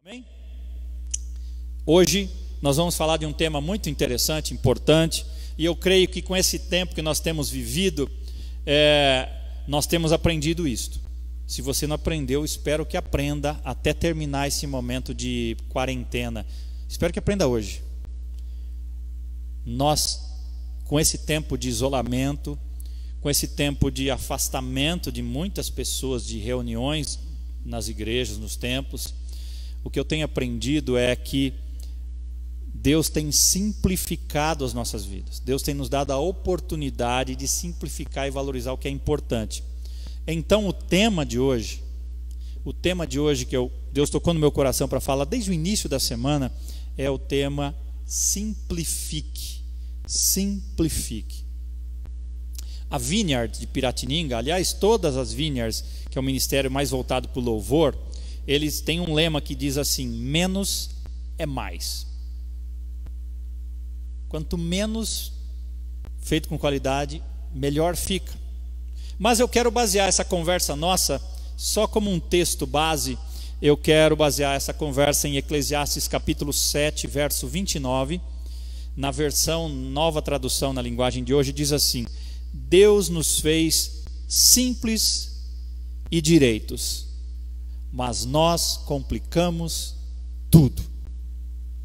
Amém? Hoje nós vamos falar de um tema muito interessante, importante, e eu creio que com esse tempo que nós temos vivido, nós temos aprendido isto. Se você não aprendeu, espero que aprenda até terminar esse momento de quarentena. Espero que aprenda hoje. Nós, com esse tempo de isolamento, com esse tempo de afastamento de muitas pessoas, de reuniões nas igrejas, nos templos, o que eu tenho aprendido é que Deus tem simplificado as nossas vidas. Deus tem nos dado a oportunidade de simplificar e valorizar o que é importante. Então o tema de hoje que Deus tocou no meu coração para falar desde o início da semana, é o tema simplifique. Simplifique. A Vineyard de Piratininga, aliás, todas as Vineyards, que é o ministério mais voltado para o louvor, eles têm um lema que diz assim: menos é mais. Quanto menos feito com qualidade, melhor fica. Mas eu quero basear essa conversa nossa só como um texto base. Eu quero basear essa conversa em Eclesiastes capítulo 7, verso 29. Na versão Nova Tradução, na linguagem de hoje, diz assim: Deus nos fez simples e direitos, mas nós complicamos tudo.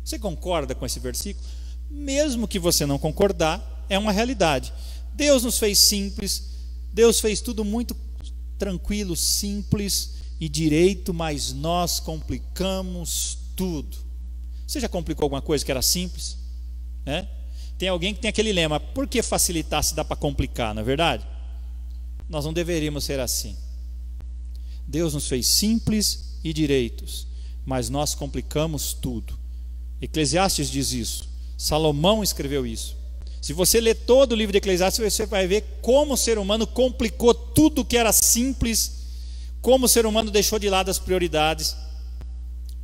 Você concorda com esse versículo? Mesmo que você não concordar, é uma realidade. Deus nos fez simples, Deus fez tudo muito tranquilo, simples e direito, mas nós complicamos tudo. Você já complicou alguma coisa que era simples? Tem alguém que tem aquele lema: por que facilitar se dá para complicar, não é verdade? Nós não deveríamos ser assim. Deus nos fez simples e direitos, mas nós complicamos tudo. Eclesiastes diz isso, Salomão escreveu isso. Se você ler todo o livro de Eclesiastes, você vai ver como o ser humano complicou tudo que era simples, como o ser humano deixou de lado as prioridades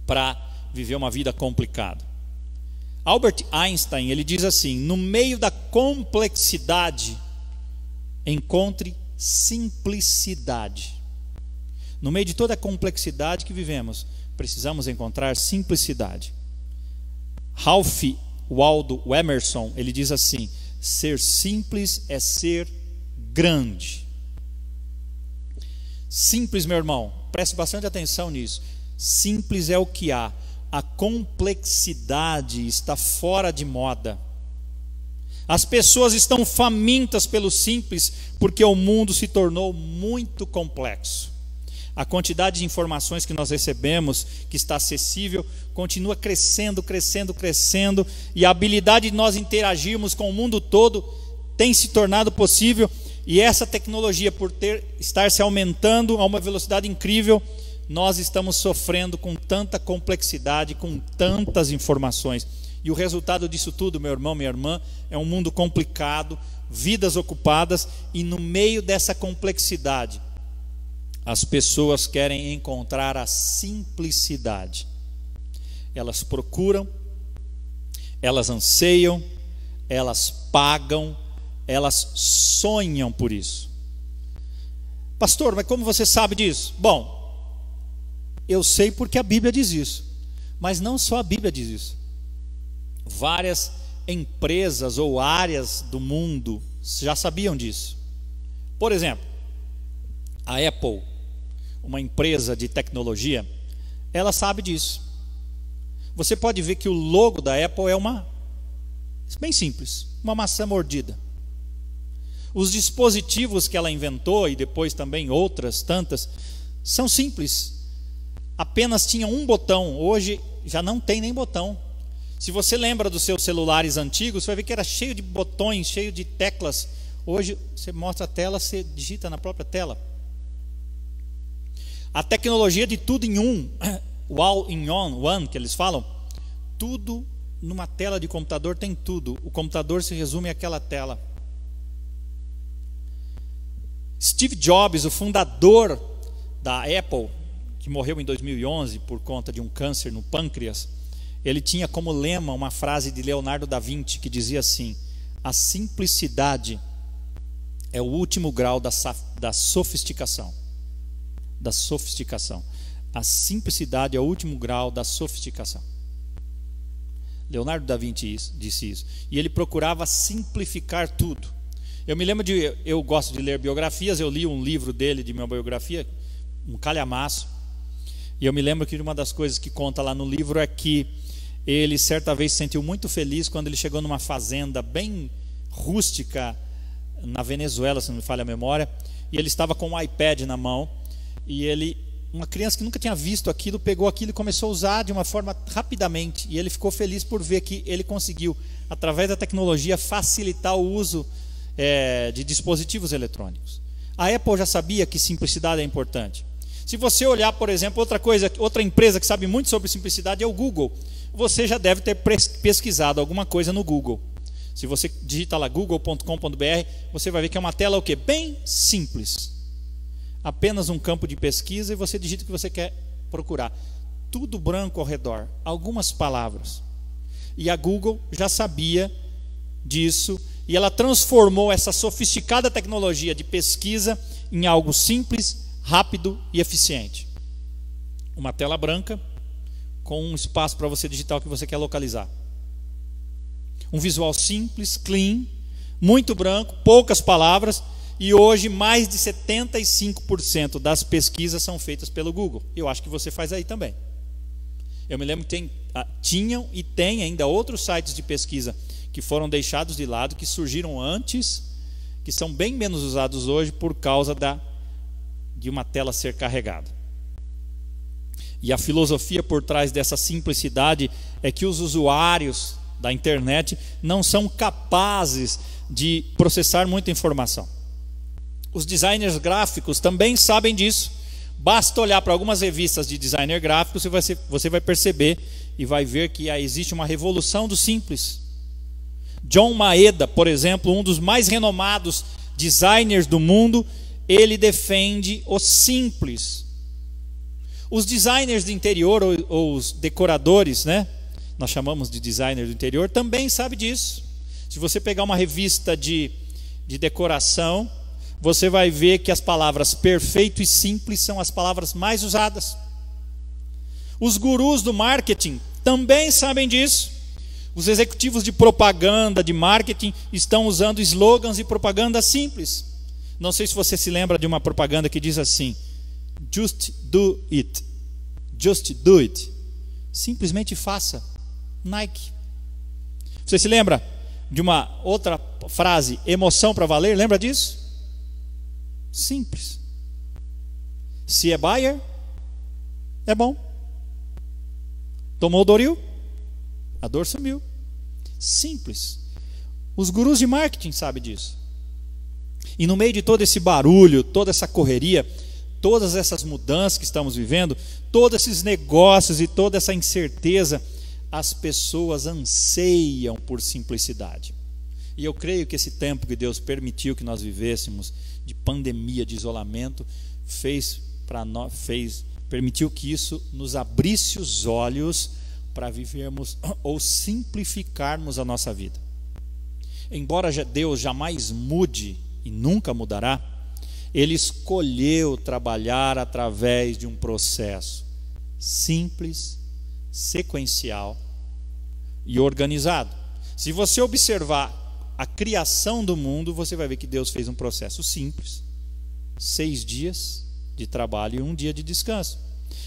para viver uma vida complicada. Albert Einstein, ele diz assim: no meio da complexidade, encontre simplicidade. No meio de toda a complexidade que vivemos, precisamos encontrar simplicidade. Ralph Waldo Emerson, ele diz assim: ser simples é ser grande. Simples, meu irmão, preste bastante atenção nisso. Simples é o que há. A complexidade está fora de moda. As pessoas estão famintas pelo simples, porque o mundo se tornou muito complexo. A quantidade de informações que nós recebemos, que está acessível, continua crescendo, e a habilidade de nós interagirmos com o mundo todo tem se tornado possível, e essa tecnologia, por estar se aumentando a uma velocidade incrível, nós estamos sofrendo com tanta complexidade, com tantas informações. E o resultado disso tudo, meu irmão, minha irmã, é um mundo complicado, vidas ocupadas, e no meio dessa complexidade, as pessoas querem encontrar a simplicidade. Elas procuram, elas anseiam, elas pagam, elas sonham por isso. Pastor, mas como você sabe disso? Bom, eu sei porque a Bíblia diz isso, mas não só a Bíblia diz isso. Várias empresas ou áreas do mundo já sabiam disso. Por exemplo, a Apple, uma empresa de tecnologia, ela sabe disso. Você pode ver que o logo da Apple é bem simples, uma maçã mordida. Os dispositivos que ela inventou, e depois também outras tantas, são simples. Apenas tinha um botão, hoje já não tem nem botão. Se você lembra dos seus celulares antigos, você vai ver que era cheio de botões, cheio de teclas. Hoje você mostra a tela, você digita na própria tela. A tecnologia de tudo em um, o all in one que eles falam, tudo numa tela de computador tem tudo. O computador se resume àquela tela. Steve Jobs, o fundador da Apple, que morreu em 2011 por conta de um câncer no pâncreas, ele tinha como lema uma frase de Leonardo da Vinci que dizia assim: a simplicidade é o último grau da sofisticação. A simplicidade é o último grau da sofisticação. Leonardo da Vinci disse isso. E ele procurava simplificar tudo. Eu gosto de ler biografias, eu li um livro dele, de minha biografia, um calhamaço. E eu me lembro que uma das coisas que conta lá no livro é que ele certa vez se sentiu muito feliz quando ele chegou numa fazenda bem rústica na Venezuela, se não me falha a memória, e ele estava com um iPad na mão, e uma criança que nunca tinha visto aquilo, pegou aquilo e começou a usar de uma forma rapidamente, e ele ficou feliz por ver que ele conseguiu, através da tecnologia, facilitar o uso de dispositivos eletrônicos. A Apple já sabia que simplicidade é importante. Se você olhar, por exemplo, outra empresa que sabe muito sobre simplicidade é o Google. Você já deve ter pesquisado alguma coisa no Google. Se você digita lá google.com.br, você vai ver que é uma tela o quê? Bem simples. Apenas um campo de pesquisa e você digita o que você quer procurar. Tudo branco ao redor, algumas palavras. E a Google já sabia disso e ela transformou essa sofisticada tecnologia de pesquisa em algo simples, rápido e eficiente. Uma tela branca com um espaço para você digitar o que você quer localizar. Um visual simples, clean, muito branco, poucas palavras, e hoje mais de 75% das pesquisas são feitas pelo Google. Eu acho que você faz aí também. Eu me lembro que tinham e tem ainda outros sites de pesquisa que foram deixados de lado, que surgiram antes, que são bem menos usados hoje por causa de uma tela ser carregada. E a filosofia por trás dessa simplicidade é que os usuários da internet não são capazes de processar muita informação. Os designers gráficos também sabem disso. Basta olhar para algumas revistas de designer gráfico e você vai perceber e vai ver que existe uma revolução do simples. John Maeda, por exemplo, um dos mais renomados designers do mundo, ele defende o simples. Os designers de interior, ou os decoradores, né? Nós chamamos de designer do interior, também sabe disso. Se você pegar uma revista de decoração, você vai ver que as palavras perfeito e simples são as palavras mais usadas. Os gurus do marketing também sabem disso. Os executivos de propaganda, de marketing, estão usando slogans e propaganda simples. Não sei se você se lembra de uma propaganda que diz assim: Just do it. Just do it. Simplesmente faça. Nike. Você se lembra de uma outra frase, emoção para valer? Lembra disso? Simples. Se é Bayer, é bom. Tomou o Doril, a dor sumiu. Simples. Os gurus de marketing sabem disso. E no meio de todo esse barulho, toda essa correria, todas essas mudanças que estamos vivendo, todos esses negócios e toda essa incerteza, as pessoas anseiam por simplicidade. E eu creio que esse tempo que Deus permitiu que nós vivêssemos, de pandemia, de isolamento, permitiu que isso nos abrisse os olhos para vivermos ou simplificarmos a nossa vida. Embora Deus jamais mude e nunca mudará, Ele escolheu trabalhar através de um processo simples, sequencial e organizado. Se você observar a criação do mundo, você vai ver que Deus fez um processo simples, 6 dias de trabalho e 1 dia de descanso.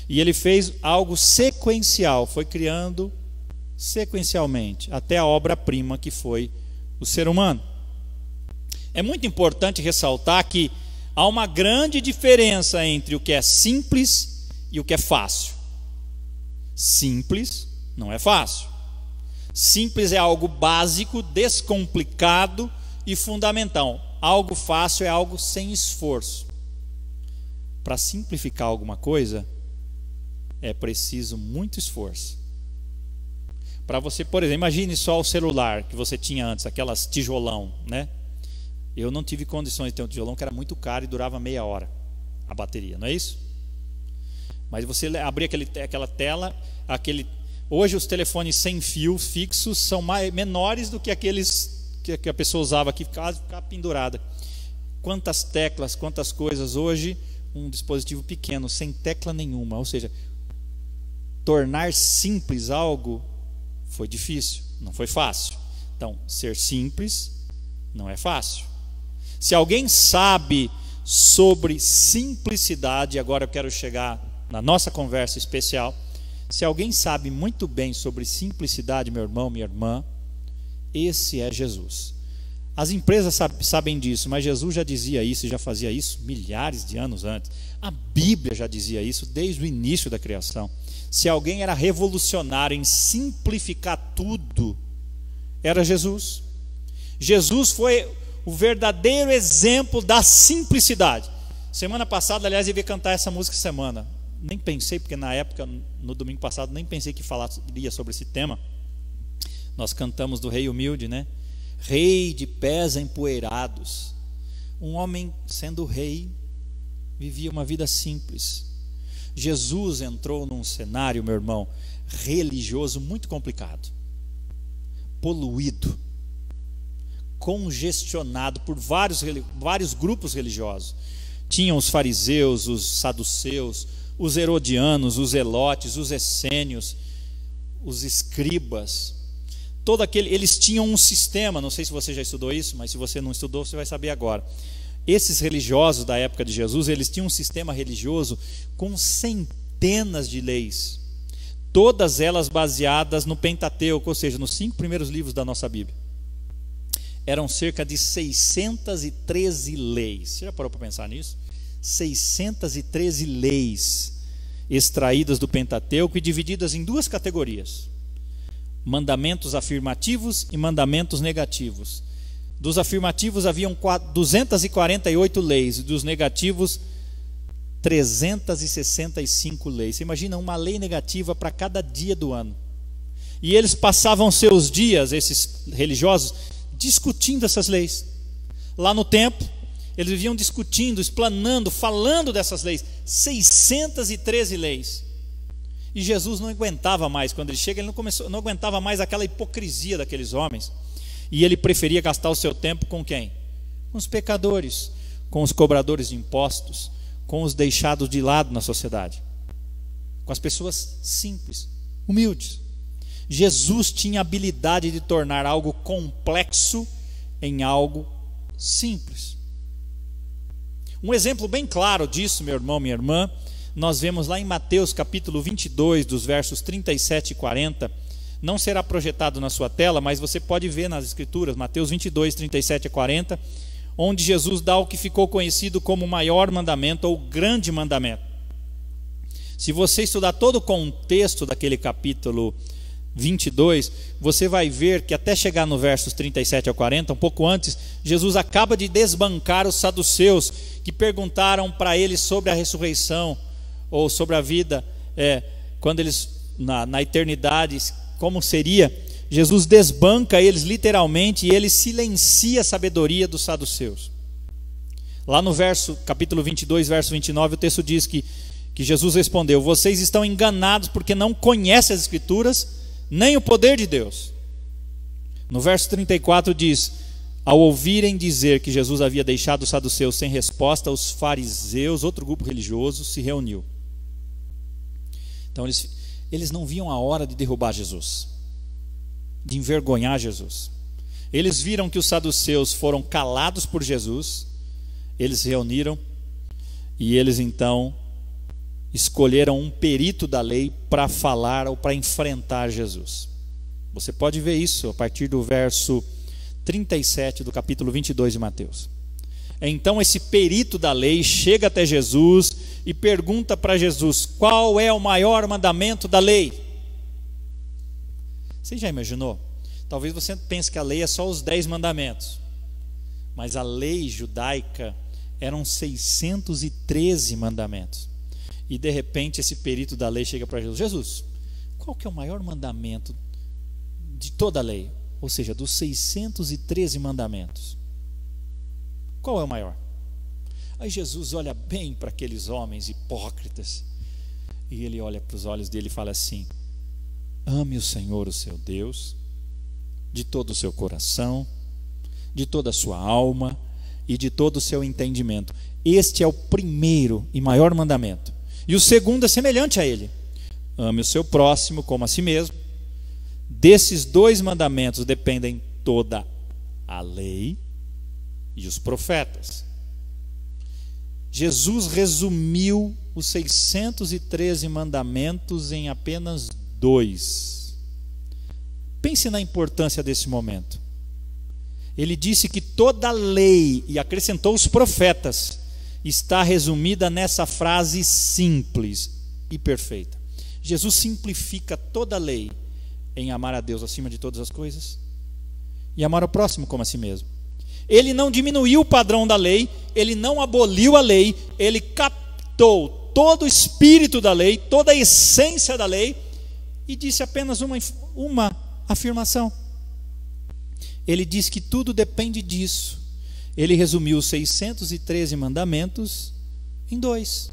E Ele fez algo sequencial, foi criando sequencialmente até a obra-prima que foi o ser humano. É muito importante ressaltar que há uma grande diferença entre o que é simples e o que é fácil. Simples não é fácil. Simples é algo básico, descomplicado e fundamental. Algo fácil é algo sem esforço. Para simplificar alguma coisa, é preciso muito esforço. Para você, por exemplo, imagine só o celular que você tinha antes, aquelas tijolão, né? Eu não tive condições de ter um tijolão que era muito caro e durava meia hora a bateria, não é isso? Mas você abria aquela tela, hoje os telefones sem fio fixos são menores do que aqueles que a pessoa usava aqui, ficava pendurada. Quantas teclas, quantas coisas hoje um dispositivo pequeno, sem tecla nenhuma. Ou seja, tornar simples algo foi difícil, não foi fácil. Então, ser simples não é fácil. Se alguém sabe sobre simplicidade, agora eu quero chegar na nossa conversa especial. Se alguém sabe muito bem sobre simplicidade, meu irmão, minha irmã, esse é Jesus. As empresas sabem disso, mas Jesus já dizia isso e já fazia isso milhares de anos antes. A Bíblia já dizia isso desde o início da criação. Se alguém era revolucionário em simplificar tudo, era Jesus. Jesus foi o verdadeiro exemplo da simplicidade. Semana passada, aliás, eu ia cantar essa música semana. Nem pensei, porque na época, no domingo passado, nem pensei que falaria sobre esse tema. Nós cantamos do Rei Humilde, né? Rei de pés empoeirados. Um homem, sendo rei, vivia uma vida simples. Jesus entrou num cenário, meu irmão, religioso muito complicado, poluído, congestionado por vários grupos religiosos. Tinham os fariseus, os saduceus, os herodianos, os zelotes, os essênios, os escribas. Eles tinham um sistema, não sei se você já estudou isso, mas se você não estudou, você vai saber agora. Esses religiosos da época de Jesus, eles tinham um sistema religioso com centenas de leis, todas elas baseadas no Pentateuco, ou seja, nos 5 primeiros livros da nossa Bíblia. Eram cerca de 613 leis. Você já parou para pensar nisso? 613 leis extraídas do Pentateuco e divididas em 2 categorias: mandamentos afirmativos e mandamentos negativos. Dos afirmativos haviam 248 leis, e dos negativos 365 leis. Você imagina uma lei negativa para cada dia do ano. E eles passavam seus dias, esses religiosos, discutindo essas leis. Lá no templo, eles viviam discutindo, explanando, falando dessas leis. 613 leis. E Jesus não aguentava mais. Quando ele chega, ele não aguentava mais aquela hipocrisia daqueles homens. E ele preferia gastar o seu tempo com quem? Com os pecadores, com os cobradores de impostos, com os deixados de lado na sociedade, com as pessoas simples, humildes. Jesus tinha a habilidade de tornar algo complexo em algo simples. Um exemplo bem claro disso, meu irmão, minha irmã, nós vemos lá em Mateus capítulo 22, dos versos 37 e 40. Não será projetado na sua tela, mas você pode ver nas escrituras, Mateus 22, 37 e 40, onde Jesus dá o que ficou conhecido como o maior mandamento, ou o grande mandamento. Se você estudar todo o contexto daquele capítulo 22, você vai ver que até chegar no versos 37 a 40, um pouco antes, Jesus acaba de desbancar os saduceus, que perguntaram para ele sobre a ressurreição, ou sobre a vida, quando eles, na eternidade, como seria. Jesus desbanca eles literalmente, e ele silencia a sabedoria dos saduceus. Lá no capítulo 22, verso 29, o texto diz que Jesus respondeu: vocês estão enganados porque não conhecem as Escrituras, nem o poder de Deus. No verso 34 diz: ao ouvirem dizer que Jesus havia deixado os saduceus sem resposta, os fariseus, outro grupo religioso, se reuniu. Então eles não viam a hora de derrubar Jesus, de envergonhar Jesus. Eles viram que os saduceus foram calados por Jesus. Eles se reuniram e eles então escolheram um perito da lei para falar ou para enfrentar Jesus. Você pode ver isso a partir do verso 37 do capítulo 22 de Mateus. Então esse perito da lei chega até Jesus e pergunta para Jesus: qual é o maior mandamento da lei? Você já imaginou? Talvez você pense que a lei é só os 10 mandamentos, mas a lei judaica eram 613 mandamentos. E de repente esse perito da lei chega para Jesus: Jesus, qual que é o maior mandamento de toda a lei? Ou seja, dos 613 mandamentos, qual é o maior? Aí Jesus olha bem para aqueles homens hipócritas, e ele olha para os olhos dele e fala assim: ame o Senhor, o seu Deus, de todo o seu coração, de toda a sua alma e de todo o seu entendimento. Este é o primeiro e maior mandamento. E o segundo é semelhante a ele: ame o seu próximo como a si mesmo. Desses dois mandamentos dependem toda a lei e os profetas. Jesus resumiu os 613 mandamentos em apenas 2. Pense na importância desse momento. Ele disse que toda a lei, e acrescentou os profetas, está resumida nessa frase simples e perfeita. Jesus simplifica toda a lei em amar a Deus acima de todas as coisas e amar o próximo como a si mesmo. Ele não diminuiu o padrão da lei, ele não aboliu a lei, ele captou todo o espírito da lei, toda a essência da lei, e disse apenas uma afirmação. Ele diz que tudo depende disso. Ele resumiu os 613 mandamentos em 2.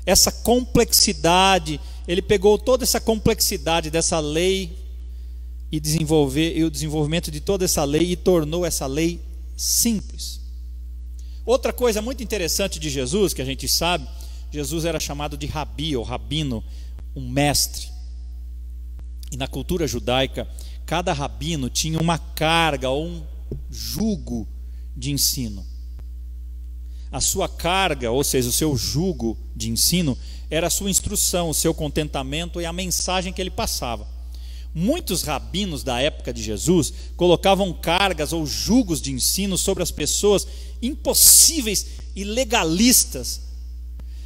Essa complexidade, ele pegou toda essa complexidade dessa lei e o desenvolvimento de toda essa lei e tornou essa lei simples. Outra coisa muito interessante de Jesus, que a gente sabe, Jesus era chamado de rabi ou rabino, um mestre. E na cultura judaica, cada rabino tinha uma carga ou um jugo de ensino. A sua carga, ou seja, o seu jugo de ensino, era a sua instrução, o seu contentamento e a mensagem que ele passava. Muitos rabinos da época de Jesus colocavam cargas ou jugos de ensino sobre as pessoas impossíveis e legalistas.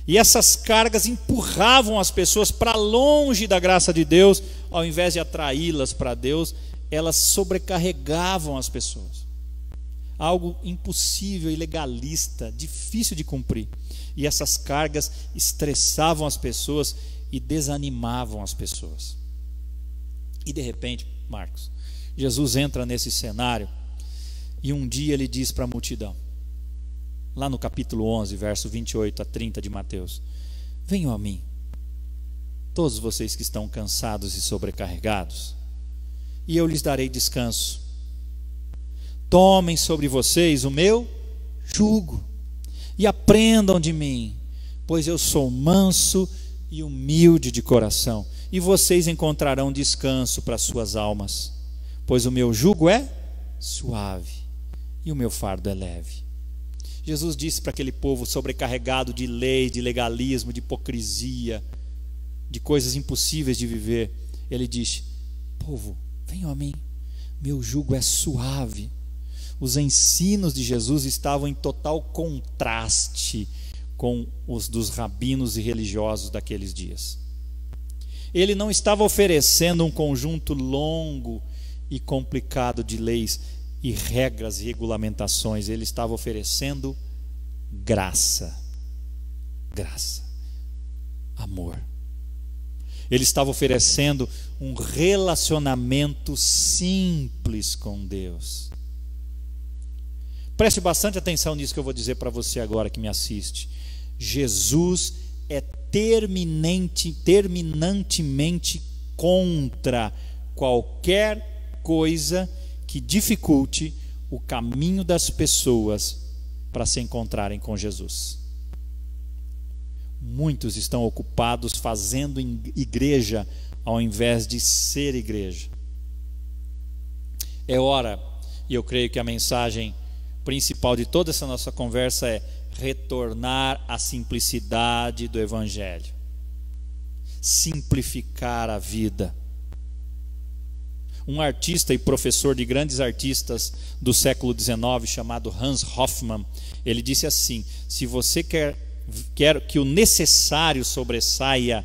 E essas cargas empurravam as pessoas para longe da graça de Deus, ao invés de atraí-las para Deus, elas sobrecarregavam as pessoas. Algo impossível e legalista, difícil de cumprir. E essas cargas estressavam as pessoas e desanimavam as pessoas. E de repente, Marcos, Jesus entra nesse cenário e um dia ele diz para a multidão, lá no capítulo 11, verso 28 a 30 de Mateus: venham a mim, todos vocês que estão cansados e sobrecarregados, e eu lhes darei descanso. Tomem sobre vocês o meu jugo e aprendam de mim, pois eu sou manso e humilde de coração, e vocês encontrarão descanso para suas almas, pois o meu jugo é suave e o meu fardo é leve. Jesus disse para aquele povo sobrecarregado de lei, de legalismo, de hipocrisia, de coisas impossíveis de viver, ele disse: povo, venham a mim, meu jugo é suave. Os ensinos de Jesus estavam em total contraste com os dos rabinos e religiosos daqueles dias. Ele não estava oferecendo um conjunto longo e complicado de leis e regras e regulamentações. Ele estava oferecendo graça, amor. Ele estava oferecendo um relacionamento simples com Deus. Preste bastante atenção nisso que eu vou dizer para você agora que me assiste. Jesus é terminantemente contra qualquer coisa que dificulte o caminho das pessoas para se encontrarem com Jesus. Muitos estão ocupados fazendo igreja ao invés de ser igreja. É hora, e eu creio que a mensagem principal de toda essa nossa conversa é retornar à simplicidade do Evangelho. Simplificar a vida. Um artista e professor de grandes artistas do século XIX, chamado Hans Hofmann, ele disse assim: se você quer que o necessário sobressaia,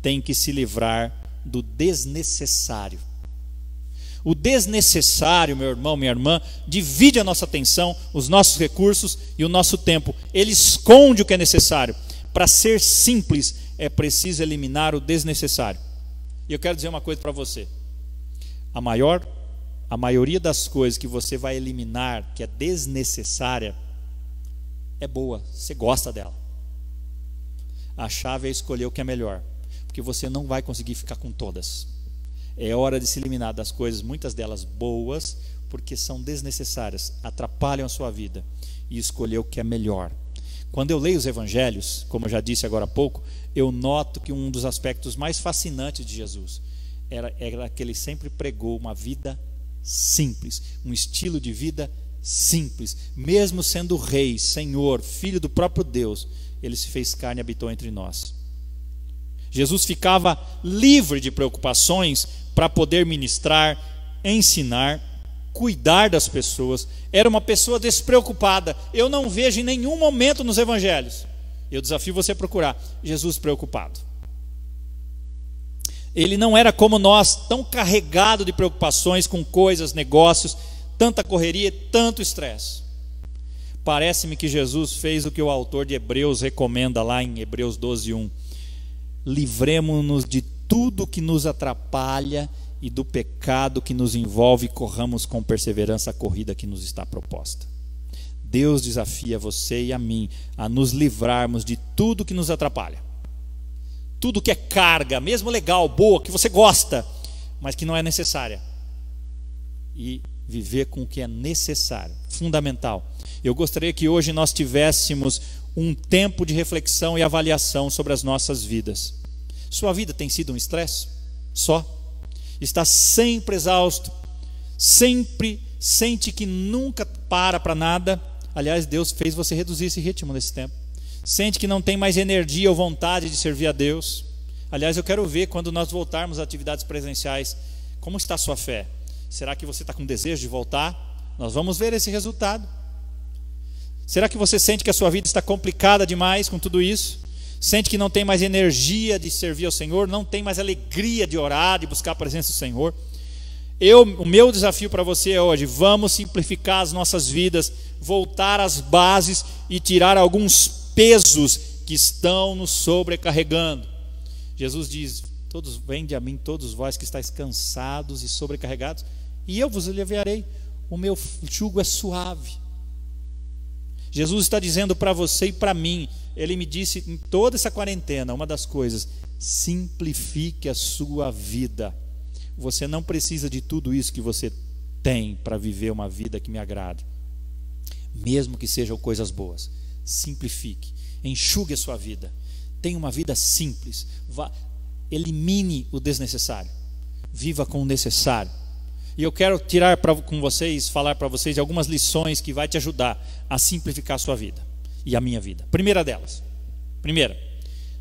tem que se livrar do desnecessário. O desnecessário, meu irmão, minha irmã, divide a nossa atenção, os nossos recursos e o nosso tempo. Ele esconde o que é necessário. Para ser simples, é preciso eliminar o desnecessário. E eu quero dizer uma coisa para você: a maioria das coisas que você vai eliminar, que é desnecessária, é boa, você gosta dela. A chave é escolher o que é melhor, porque você não vai conseguir ficar com todas. É hora de se eliminar das coisas, muitas delas boas, porque são desnecessárias, atrapalham a sua vida, e escolher o que é melhor. Quando eu leio os evangelhos, como eu já disse agora há pouco, eu noto que um dos aspectos mais fascinantes de Jesus era que ele sempre pregou uma vida simples, um estilo de vida simples. Mesmo sendo rei, senhor, filho do próprio Deus, ele se fez carne e habitou entre nós. Jesus ficava livre de preocupações para poder ministrar, ensinar, cuidar das pessoas. Era uma pessoa despreocupada. Eu não vejo em nenhum momento nos evangelhos, eu desafio você a procurar, Jesus preocupado. Ele não era como nós, tão carregado de preocupações com coisas, negócios, tanta correria, tanto estresse. Parece-me que Jesus fez o que o autor de Hebreus recomenda lá em Hebreus 12:1. Livremo-nos de tudo que nos atrapalha e do pecado que nos envolve, e corramos com perseverança a corrida que nos está proposta. Deus desafia você e a mim a nos livrarmos de tudo que nos atrapalha. Tudo que é carga, mesmo legal, boa, que você gosta, mas que não é necessária. E viver com o que é necessário, fundamental. Eu gostaria que hoje nós tivéssemos um tempo de reflexão e avaliação sobre as nossas vidas. Sua vida tem sido um estresse? Só? Está sempre exausto? Sempre sente que nunca para nada? Aliás, Deus fez você reduzir esse ritmo nesse tempo. Sente que não tem mais energia ou vontade de servir a Deus? Aliás, eu quero ver quando nós voltarmos às atividades presenciais, como está a sua fé? Será que você está com desejo de voltar? Nós vamos ver esse resultado. Será que você sente que a sua vida está complicada demais com tudo isso? Sente que não tem mais energia de servir ao Senhor? Não tem mais alegria de orar, de buscar a presença do Senhor? O meu desafio para você é hoje: vamos simplificar as nossas vidas, voltar às bases e tirar alguns pesos que estão nos sobrecarregando. Jesus diz: vinde a mim todos vós que estáis cansados e sobrecarregados, e eu vos aliviarei. O meu jugo é suave. Jesus está dizendo para você e para mim, ele me disse em toda essa quarentena, uma das coisas: simplifique a sua vida. Você não precisa de tudo isso que você tem para viver uma vida que me agrade, mesmo que sejam coisas boas. Simplifique, enxugue a sua vida, tenha uma vida simples, elimine o desnecessário, viva com o necessário. E eu quero falar para vocês algumas lições que vai te ajudar a simplificar a sua vida e a minha vida. Primeira,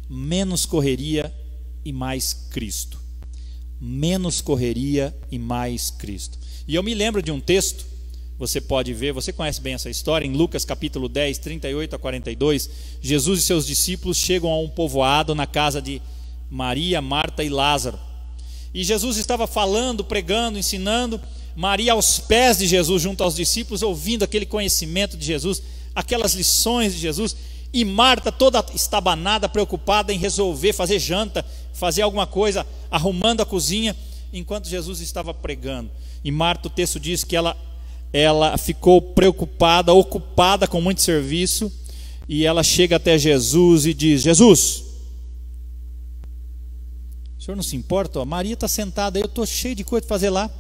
menos correria e mais Cristo. Menos correria e mais Cristo. E eu me lembro de um texto, você pode ver, você conhece bem essa história, em Lucas capítulo 10, 38 a 42, Jesus e seus discípulos chegam a um povoado na casa de Maria, Marta e Lázaro. E Jesus estava falando, pregando, ensinando. Maria aos pés de Jesus, junto aos discípulos, ouvindo aquele conhecimento de Jesus, aquelas lições de Jesus. E Marta toda estabanada, preocupada em resolver, fazer janta, fazer alguma coisa, arrumando a cozinha, enquanto Jesus estava pregando. E Marta, o texto diz que ela ficou preocupada, ocupada com muito serviço. E ela chega até Jesus e diz: Jesus, o senhor não se importa? Maria está sentada aí, eu estou cheio de coisa para fazer lá.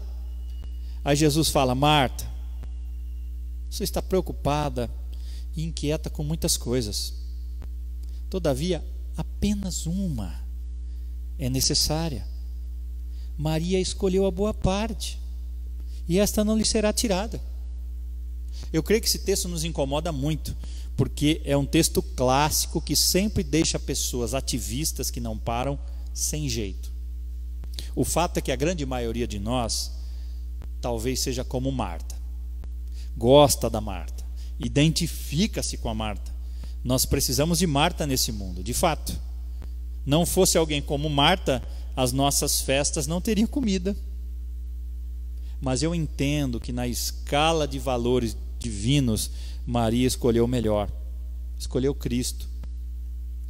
Aí Jesus fala: Marta, você está preocupada e inquieta com muitas coisas, todavia apenas uma é necessária. Maria escolheu a boa parte, e esta não lhe será tirada. Eu creio que esse texto nos incomoda muito, porque é um texto clássico que sempre deixa pessoas ativistas que não param sem jeito. O fato é que a grande maioria de nós talvez seja como Marta, gosta da Marta, identifica-se com a Marta. Nós precisamos de Marta nesse mundo, de fato. Não fosse alguém como Marta, as nossas festas não teriam comida. Mas eu entendo que na escala de valores divinos, Maria escolheu o melhor, escolheu Cristo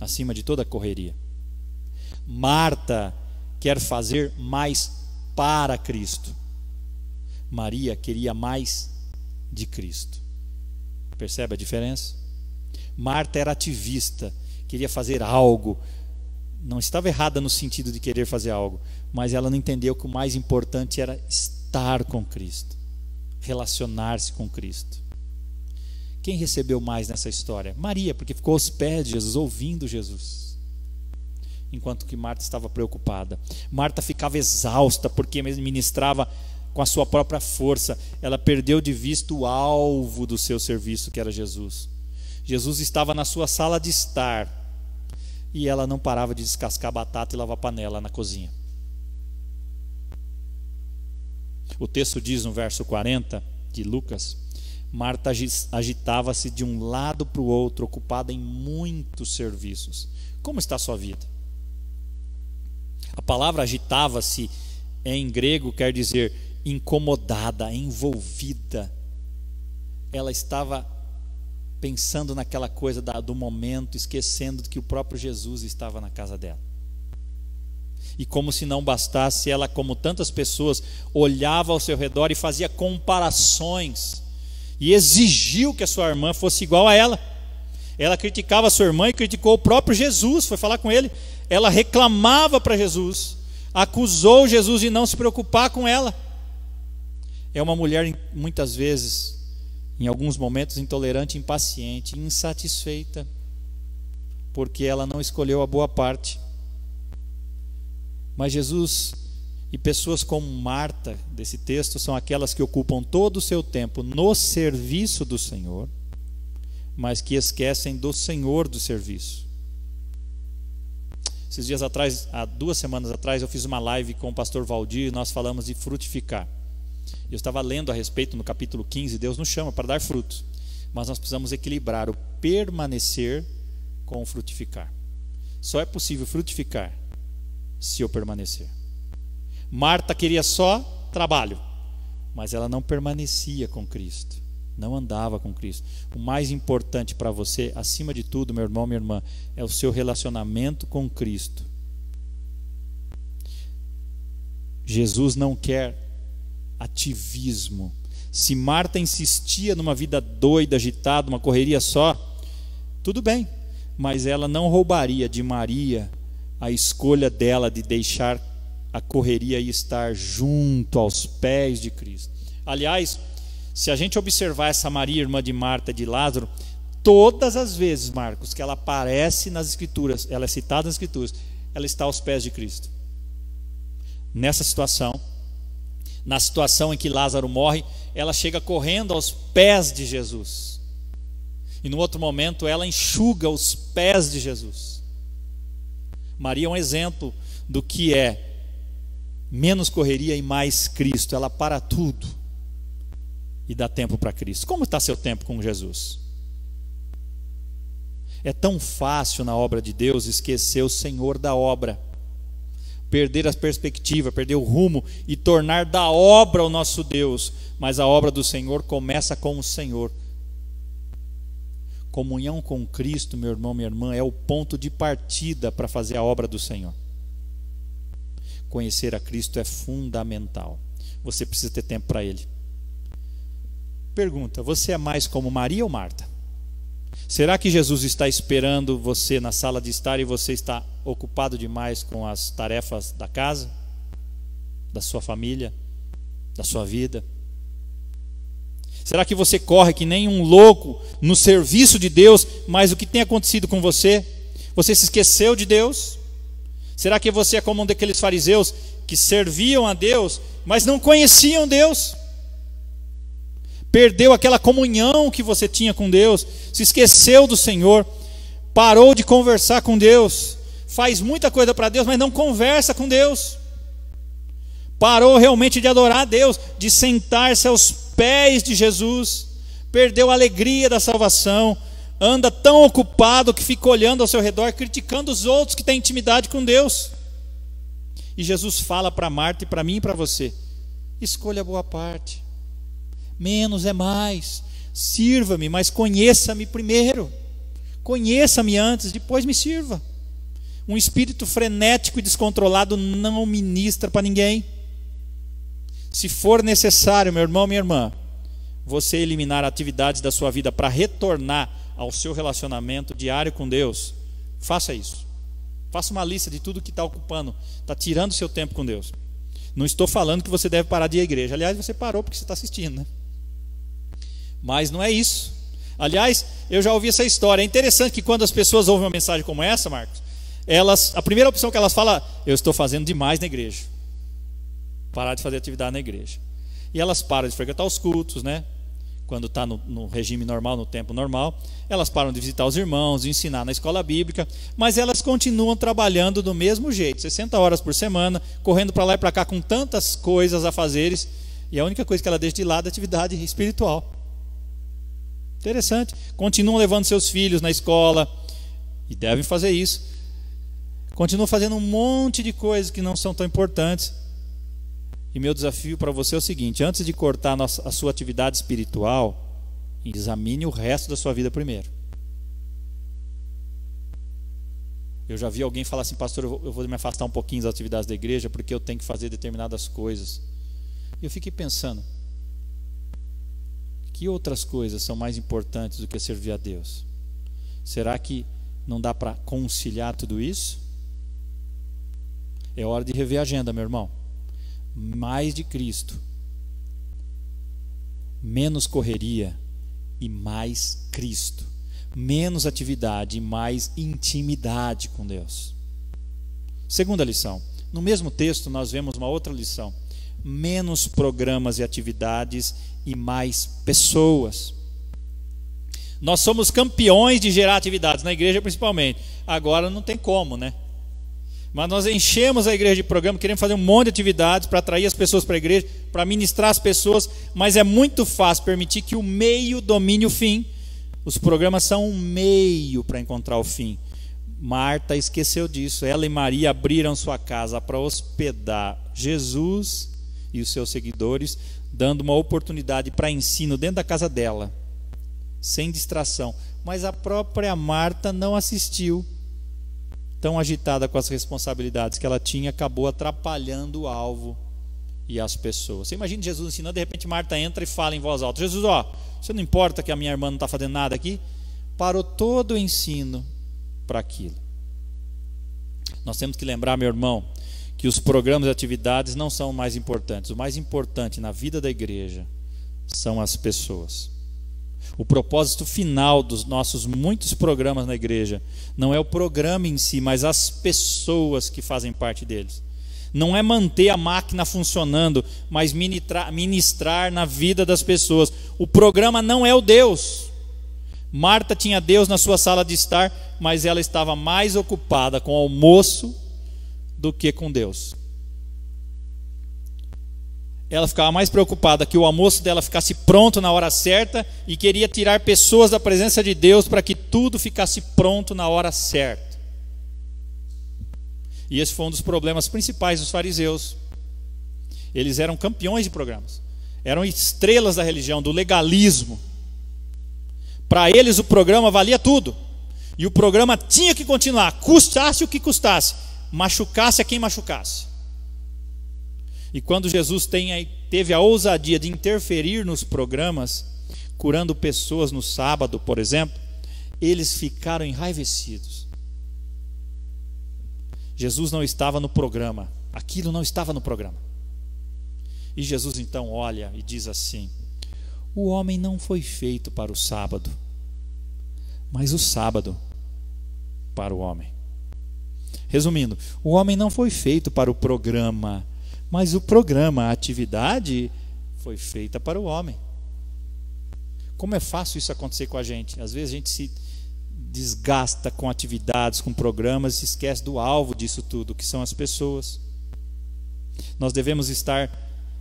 acima de toda a correria. Marta quer fazer mais para Cristo, Maria queria mais de Cristo. Percebe a diferença? Marta era ativista, queria fazer algo, não estava errada no sentido de querer fazer algo, mas ela não entendeu que o mais importante era estar com Cristo, relacionar-se com Cristo. Quem recebeu mais nessa história? Maria, porque ficou aos pés de Jesus, ouvindo Jesus. Enquanto que Marta estava preocupada. Marta ficava exausta, porque ministrava com a sua própria força. Ela perdeu de vista o alvo do seu serviço, que era Jesus. Jesus estava na sua sala de estar, e ela não parava de descascar batata e lavar panela na cozinha. O texto diz no verso 40 de Lucas: Marta agitava-se de um lado para o outro, ocupada em muitos serviços. Como está a sua vida? A palavra agitava-se em grego quer dizer incomodada, envolvida. Ela estava pensando naquela coisa do momento, esquecendo que o próprio Jesus estava na casa dela. E como se não bastasse, ela, como tantas pessoas, olhava ao seu redor e fazia comparações e exigiu que a sua irmã fosse igual a ela. Ela criticava a sua irmã e criticou o próprio Jesus, foi falar com ele. Ela reclamava para Jesus, acusou Jesus de não se preocupar com ela. É uma mulher, muitas vezes, em alguns momentos, intolerante, impaciente, insatisfeita, porque ela não escolheu a boa parte. Mas Jesus e pessoas como Marta, desse texto, são aquelas que ocupam todo o seu tempo no serviço do Senhor, mas que esquecem do Senhor do serviço. Esses dias atrás, há 2 semanas atrás, eu fiz uma live com o pastor Valdir e nós falamos de frutificar. Eu estava lendo a respeito no capítulo 15, Deus nos chama para dar frutos, mas nós precisamos equilibrar o permanecer com o frutificar. Só é possível frutificar se eu permanecer. Marta queria só trabalho, mas ela não permanecia com Cristo, não andava com Cristo. O mais importante para você, acima de tudo, meu irmão, minha irmã, é o seu relacionamento com Cristo. Jesus não quer ativismo. Se Marta insistia numa vida doida, agitada, uma correria só, tudo bem, mas ela não roubaria de Maria a escolha dela de deixar a correria e estar junto aos pés de Cristo. Aliás, se a gente observar essa Maria, irmã de Marta e de Lázaro, todas as vezes, Marcos, que ela aparece nas Escrituras, ela é citada nas Escrituras, ela está aos pés de Cristo. Nessa situação, na situação em que Lázaro morre, ela chega correndo aos pés de Jesus. E no outro momento, ela enxuga os pés de Jesus. Maria é um exemplo do que é menos correria e mais Cristo. Ela para tudo e dá tempo para Cristo. Como está seu tempo com Jesus? É tão fácil na obra de Deus esquecer o Senhor da obra, perder a perspectiva, perder o rumo e tornar da obra o nosso Deus. Mas a obra do Senhor começa com o Senhor. Comunhão com Cristo, meu irmão, minha irmã, é o ponto de partida para fazer a obra do Senhor. Conhecer a Cristo é fundamental. Você precisa ter tempo para Ele. Pergunta: você é mais como Maria ou Marta? Será que Jesus está esperando você na sala de estar e você está ocupado demais com as tarefas da casa, da sua família, da sua vida? Será que você corre que nem um louco no serviço de Deus, mas o que tem acontecido com você? Você se esqueceu de Deus? Será que você é como um daqueles fariseus que serviam a Deus, mas não conheciam Deus? Perdeu aquela comunhão que você tinha com Deus, se esqueceu do Senhor, parou de conversar com Deus, faz muita coisa para Deus, mas não conversa com Deus. Parou realmente de adorar a Deus, de sentar-se aos pés de Jesus, perdeu a alegria da salvação, anda tão ocupado que fica olhando ao seu redor, criticando os outros que têm intimidade com Deus. E Jesus fala para Marta e para mim e para você: escolha a boa parte, menos é mais, sirva-me, mas conheça-me primeiro, conheça-me antes, depois me sirva. Um espírito frenético e descontrolado não ministra para ninguém. Se for necessário, meu irmão, minha irmã, você eliminar atividades da sua vida para retornar ao seu relacionamento diário com Deus, faça isso. Faça uma lista de tudo que está ocupando, está tirando seu tempo com Deus. Não estou falando que você deve parar de ir à igreja. Aliás, você parou porque você está assistindo, né? Mas não é isso. Aliás, eu já ouvi essa história. É interessante que quando as pessoas ouvem uma mensagem como essa, Marcos, a primeira opção que elas falam, eu estou fazendo demais na igreja. Parar de fazer atividade na igreja. E elas param de frequentar os cultos, né? Quando está no regime normal, no tempo normal. Elas param de visitar os irmãos, de ensinar na escola bíblica, mas elas continuam trabalhando do mesmo jeito, 60 horas por semana, correndo para lá e para cá com tantas coisas a fazeres, e a única coisa que ela deixa de lado é a atividade espiritual. Interessante. Continuam levando seus filhos na escola, e devem fazer isso. Continuam fazendo um monte de coisas que não são tão importantes. E meu desafio para você é o seguinte: antes de cortar a sua atividade espiritual, examine o resto da sua vida primeiro. Eu já vi alguém falar assim, pastor, eu vou me afastar um pouquinho das atividades da igreja porque eu tenho que fazer determinadas coisas. E eu fiquei pensando, que outras coisas são mais importantes do que servir a Deus? Será que não dá para conciliar tudo isso? É hora de rever a agenda, meu irmão. Mais de Cristo, menos correria e mais Cristo, menos atividade e mais intimidade com Deus. Segunda lição, no mesmo texto nós vemos uma outra lição: menos programas e atividades e mais pessoas. Nós somos campeões de gerar atividades na igreja, principalmente. Agora não tem como, né? Mas nós enchemos a igreja de programa, queremos fazer um monte de atividades para atrair as pessoas para a igreja, para ministrar as pessoas, mas é muito fácil permitir que o meio domine o fim. Os programas são um meio para encontrar o fim. Marta esqueceu disso. Ela e Maria abriram sua casa para hospedar Jesus e os seus seguidores, dando uma oportunidade para ensino dentro da casa dela, sem distração. Mas a própria Marta não assistiu. Tão agitada com as responsabilidades que ela tinha, acabou atrapalhando o alvo e as pessoas. Você imagina Jesus ensinando, de repente Marta entra e fala em voz alta: Jesus, você não importa que a minha irmã não está fazendo nada aqui? Parou todo o ensino para aquilo. Nós temos que lembrar, meu irmão, que os programas e atividades não são o mais importantes. O mais importante na vida da igreja são as pessoas. O propósito final dos nossos muitos programas na igreja não é o programa em si, mas as pessoas que fazem parte deles. Não é manter a máquina funcionando, mas ministrar na vida das pessoas. O programa não é o Deus. Marta tinha Deus na sua sala de estar, mas ela estava mais ocupada com o almoço do que com Deus. Ela ficava mais preocupada que o almoço dela ficasse pronto na hora certa e queria tirar pessoas da presença de Deus para que tudo ficasse pronto na hora certa. E esse foi um dos problemas principais dos fariseus. Eles eram campeões de programas, eram estrelas da religião, do legalismo. Para eles o programa valia tudo, e o programa tinha que continuar, custasse o que custasse, machucasse a quem machucasse. E quando Jesus teve a ousadia de interferir nos programas, curando pessoas no sábado, por exemplo, eles ficaram enraivecidos. Jesus não estava no programa, aquilo não estava no programa. E Jesus então olha e diz assim: o homem não foi feito para o sábado, mas o sábado para o homem. Resumindo, o homem não foi feito para o programa, mas o programa, a atividade, foi feita para o homem. Como é fácil isso acontecer com a gente. Às vezes a gente se desgasta com atividades, com programas, e se esquece do alvo disso tudo, que são as pessoas. Nós devemos estar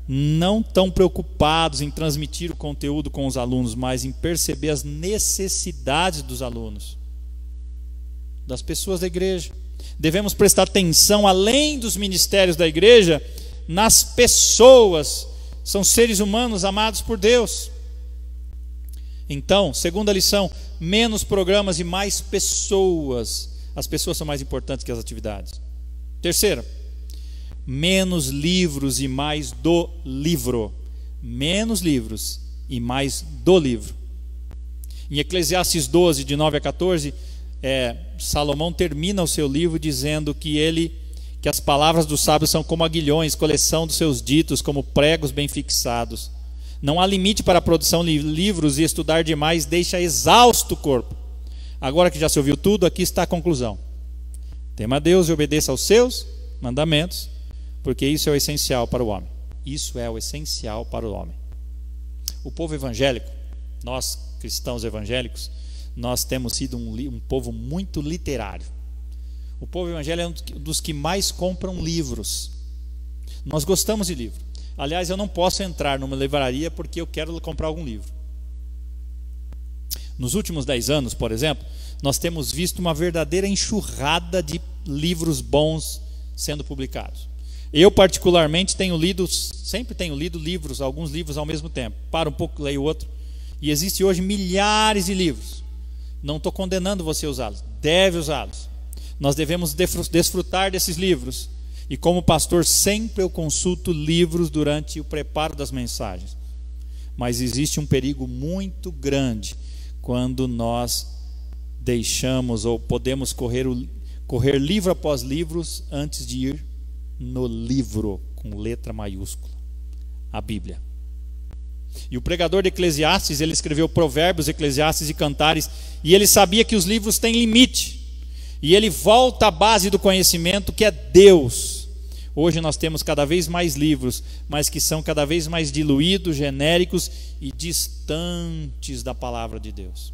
não tão preocupados em transmitir o conteúdo com os alunos, mas em perceber as necessidades dos alunos, das pessoas da igreja. Devemos prestar atenção, além dos ministérios da igreja, nas pessoas. São seres humanos amados por Deus. Então, segunda lição: menos programas e mais pessoas. As pessoas são mais importantes que as atividades. Terceira, menos livros e mais do livro. Menos livros e mais do livro. Em Eclesiastes 12, de 9 a 14, Salomão termina o seu livro dizendo que as palavras dos sábios são como aguilhões, coleção dos seus ditos, como pregos bem fixados. Não há limite para a produção de livros, e estudar demais deixa exausto o corpo. Agora que já se ouviu tudo, aqui está a conclusão. Tema a Deus e obedeça aos seus mandamentos, porque isso é o essencial para o homem. Isso é o essencial para o homem. O povo evangélico, nós cristãos evangélicos, nós temos sido um povo muito literário. O povo evangélico é um dos que mais compram livros. Nós gostamos de livro. Aliás, eu não posso entrar numa livraria porque eu quero comprar algum livro. Nos últimos 10 anos, por exemplo, nós temos visto uma verdadeira enxurrada de livros bons sendo publicados. Eu particularmente sempre tenho lido livros, alguns livros ao mesmo tempo. Paro um pouco, leio outro. E existe hoje milhares de livros. Não estou condenando você a usá-los, deve usá-los. Nós devemos desfrutar desses livros. E como pastor, sempre eu consulto livros durante o preparo das mensagens. Mas existe um perigo muito grande quando nós deixamos ou podemos correr livro após livro antes de ir no livro com letra maiúscula, a Bíblia. E o pregador de Eclesiastes, ele escreveu Provérbios, Eclesiastes e Cantares, e ele sabia que os livros têm limite, e ele volta à base do conhecimento, que é Deus. Hoje nós temos cada vez mais livros, mas que são cada vez mais diluídos, genéricos e distantes da palavra de Deus.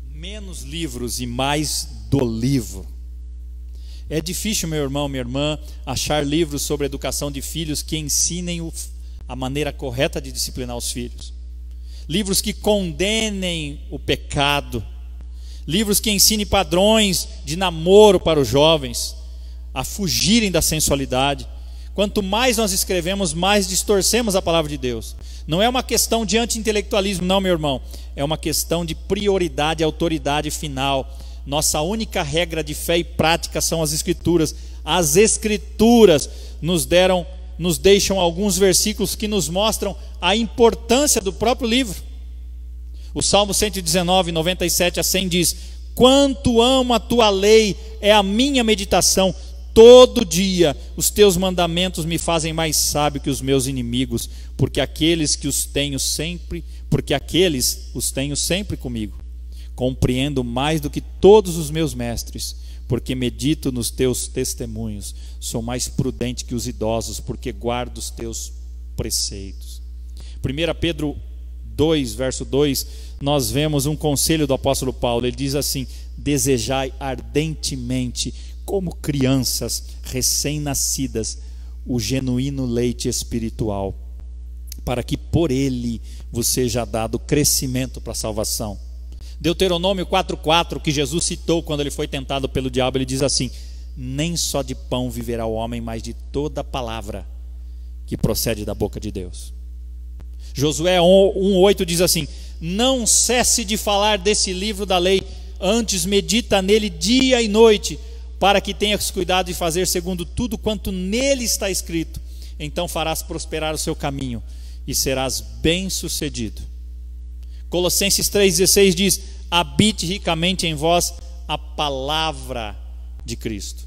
Menos livros e mais do livro. É difícil, meu irmão, minha irmã, achar livros sobre a educação de filhos que ensinem a maneira correta de disciplinar os filhos. Livros que condenem o pecado. Livros que ensinem padrões de namoro para os jovens a fugirem da sensualidade. Quanto mais nós escrevemos, mais distorcemos a palavra de Deus. Não é uma questão de anti-intelectualismo, não, meu irmão. É uma questão de prioridade e autoridade final. Nossa única regra de fé e prática são as Escrituras. As Escrituras nos deixam alguns versículos que nos mostram a importância do próprio livro. O Salmo 119, 97 a 100 diz: quanto amo a tua lei, é a minha meditação. Todo dia os teus mandamentos me fazem mais sábio que os meus inimigos, porque aqueles os tenho sempre comigo. Compreendo mais do que todos os meus mestres, porque medito nos teus testemunhos. Sou mais prudente que os idosos, porque guardo os teus preceitos. 1 Pedro 2, verso 2, nós vemos um conselho do apóstolo Paulo. Ele diz assim: desejai ardentemente, como crianças recém-nascidas, o genuíno leite espiritual, para que por ele vos seja dado crescimento para a salvação. Deuteronômio 4,4, que Jesus citou quando ele foi tentado pelo diabo, ele diz assim: nem só de pão viverá o homem, mas de toda palavra que procede da boca de Deus. Josué 1,8 diz assim: não cesse de falar desse livro da lei, antes medita nele dia e noite, para que tenhas cuidado de fazer segundo tudo quanto nele está escrito. Então farás prosperar o seu caminho e serás bem-sucedido. Colossenses 3,16 diz: habite ricamente em vós a palavra de Cristo.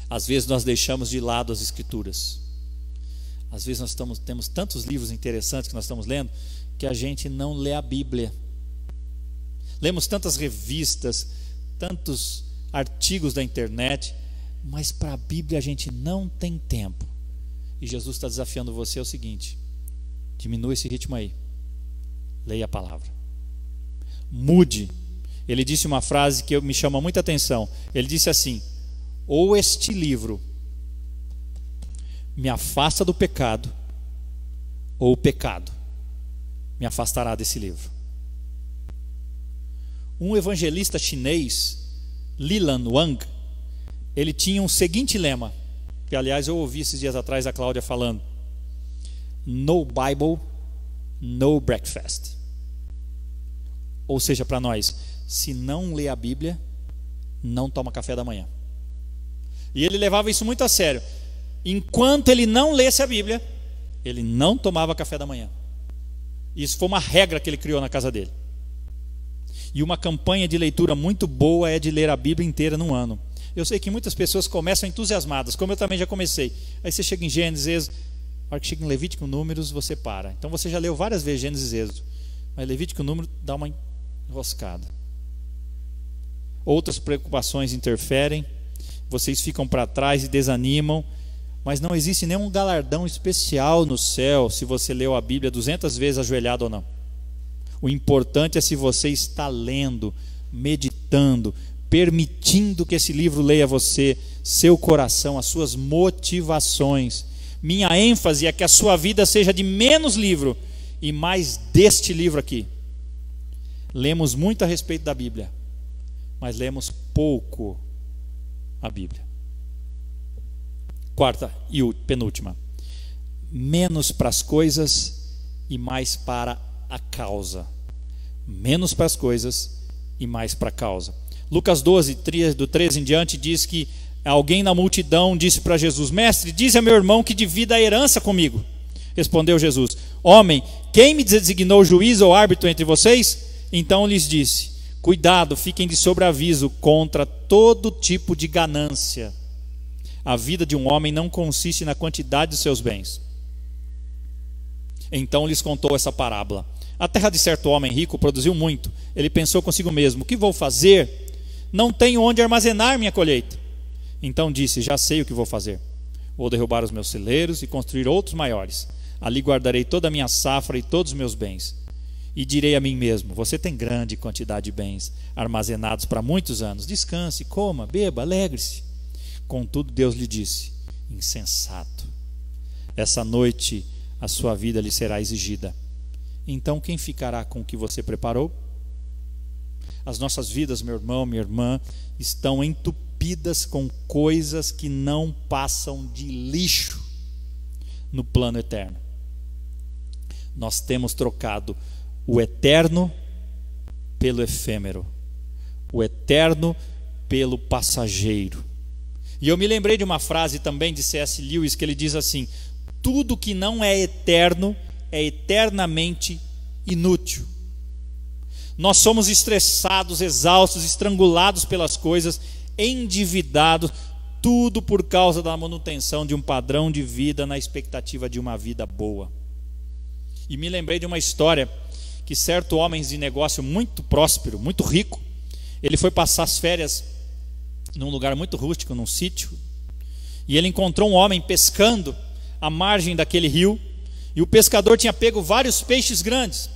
Às vezes nós deixamos de lado as Escrituras. Às vezes nós temos tantos livros interessantes que nós estamos lendo, que a gente não lê a Bíblia. Lemos tantas revistas, tantos artigos da internet, mas para a Bíblia a gente não tem tempo. E Jesus está desafiando você, é o seguinte: diminua esse ritmo aí, leia a palavra, mude. Ele disse uma frase que me chama muita atenção. Ele disse assim: ou este livro me afasta do pecado, ou o pecado me afastará desse livro. Um evangelista chinês, Lilan Wang, ele tinha um seguinte lema, que aliás eu ouvi esses dias atrás a Cláudia falando: no Bible, no breakfast. Ou seja, para nós, se não lê a Bíblia, não toma café da manhã. E ele levava isso muito a sério. Enquanto ele não lesse a Bíblia, ele não tomava café da manhã. Isso foi uma regra que ele criou na casa dele. E uma campanha de leitura muito boa é de ler a Bíblia inteira num ano. Eu sei que muitas pessoas começam entusiasmadas, como eu também já comecei. Aí você chega em Gênesis, Êxodo, a hora que chega em Levítico, Números, você para. Então você já leu várias vezes Gênesis e Êxodo, mas Levítico e Números dá uma enroscada. Outras preocupações interferem, vocês ficam para trás e desanimam, mas não existe nenhum galardão especial no céu se você leu a Bíblia 200 vezes ajoelhado ou não. O importante é se você está lendo, meditando, permitindo que esse livro leia você, seu coração, as suas motivações. Minha ênfase é que a sua vida seja de menos livro e mais deste livro aqui. Lemos muito a respeito da Bíblia, mas lemos pouco a Bíblia. Quarta e penúltima: menos para as coisas e mais para a causa. Menos para as coisas e mais para a causa. Lucas 12, do 13 em diante, diz que alguém na multidão disse para Jesus: Mestre, dize a meu irmão que divida a herança comigo. Respondeu Jesus: Homem, quem me designou juiz ou árbitro entre vocês? Então lhes disse: Cuidado, fiquem de sobreaviso contra todo tipo de ganância. A vida de um homem não consiste na quantidade de seus bens. Então lhes contou essa parábola. A terra de certo homem rico produziu muito. Ele pensou consigo mesmo: o que vou fazer? Não tenho onde armazenar minha colheita. Então disse: já sei o que vou fazer. Vou derrubar os meus celeiros e construir outros maiores. Ali guardarei toda a minha safra e todos os meus bens. E direi a mim mesmo: você tem grande quantidade de bens armazenados para muitos anos. Descanse, coma, beba, alegre-se. Contudo, Deus lhe disse: insensato, essa noite a sua vida lhe será exigida. Então quem ficará com o que você preparou? As nossas vidas, meu irmão, minha irmã, estão entupidas com coisas que não passam de lixo no plano eterno. Nós temos trocado o eterno pelo efêmero, o eterno pelo passageiro. E eu me lembrei de uma frase também de C.S. Lewis, que ele diz assim: tudo que não é eterno é eternamente inútil. Nós somos estressados, exaustos, estrangulados pelas coisas, endividados, tudo por causa da manutenção de um padrão de vida na expectativa de uma vida boa. E me lembrei de uma história que certo homem de negócio muito próspero, muito rico, ele foi passar as férias num lugar muito rústico, num sítio, e ele encontrou um homem pescando à margem daquele rio, e o pescador tinha pego vários peixes grandes.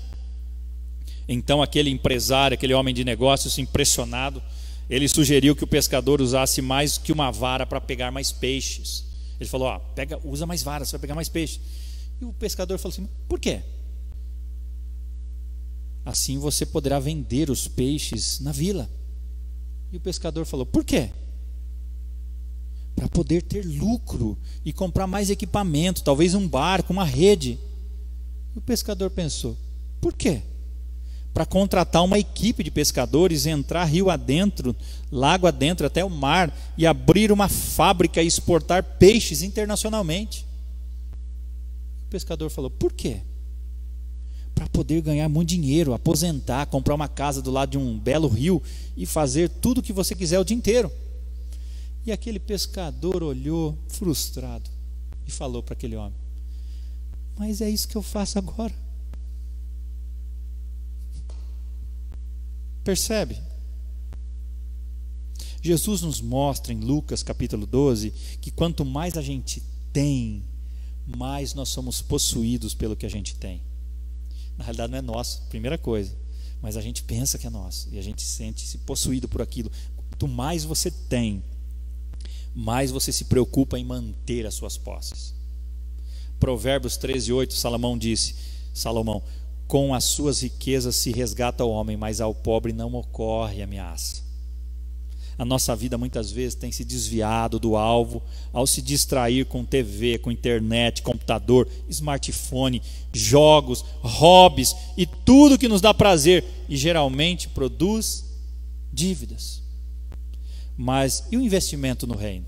Então aquele empresário, aquele homem de negócios, impressionado, ele sugeriu que o pescador usasse mais que uma vara para pegar mais peixes. Ele falou: usa mais varas, você vai pegar mais peixes. E o pescador falou assim: por quê? Assim você poderá vender os peixes na vila. E o pescador falou: por quê? Para poder ter lucro e comprar mais equipamento, talvez um barco, uma rede. E o pescador pensou: por quê? Para contratar uma equipe de pescadores, entrar rio adentro, lago adentro, até o mar, e abrir uma fábrica e exportar peixes internacionalmente. O pescador falou: por quê? Para poder ganhar muito dinheiro, aposentar, comprar uma casa do lado de um belo rio e fazer tudo o que você quiser o dia inteiro. E aquele pescador olhou frustrado e falou para aquele homem: mas é isso que eu faço agora. Percebe? Jesus nos mostra em Lucas capítulo 12 que quanto mais a gente tem, mais nós somos possuídos pelo que a gente tem. Na realidade não é nosso, primeira coisa, mas a gente pensa que é nosso e a gente sente-se possuído por aquilo. Quanto mais você tem, mais você se preocupa em manter as suas posses. Provérbios 13:8, Salomão: com as suas riquezas se resgata o homem, mas ao pobre não ocorre ameaça. A nossa vida muitas vezes tem se desviado do alvo ao se distrair com TV, com internet, computador, smartphone, jogos, hobbies e tudo que nos dá prazer, e geralmente produz dívidas. Mas e o investimento no reino?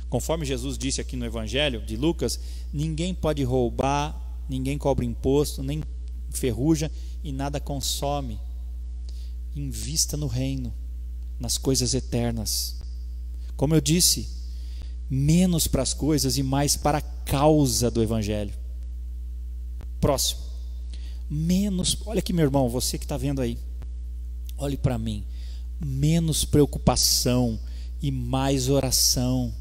Conforme Jesus disse aqui no Evangelho de Lucas, ninguém pode roubar, ninguém cobra imposto, nem ferruja e nada consome. Invista no reino, nas coisas eternas. Como eu disse, menos para as coisas e mais para a causa do Evangelho. Próximo. Menos, olha aqui meu irmão, você que está vendo aí, olhe para mim. Menos preocupação e mais oração.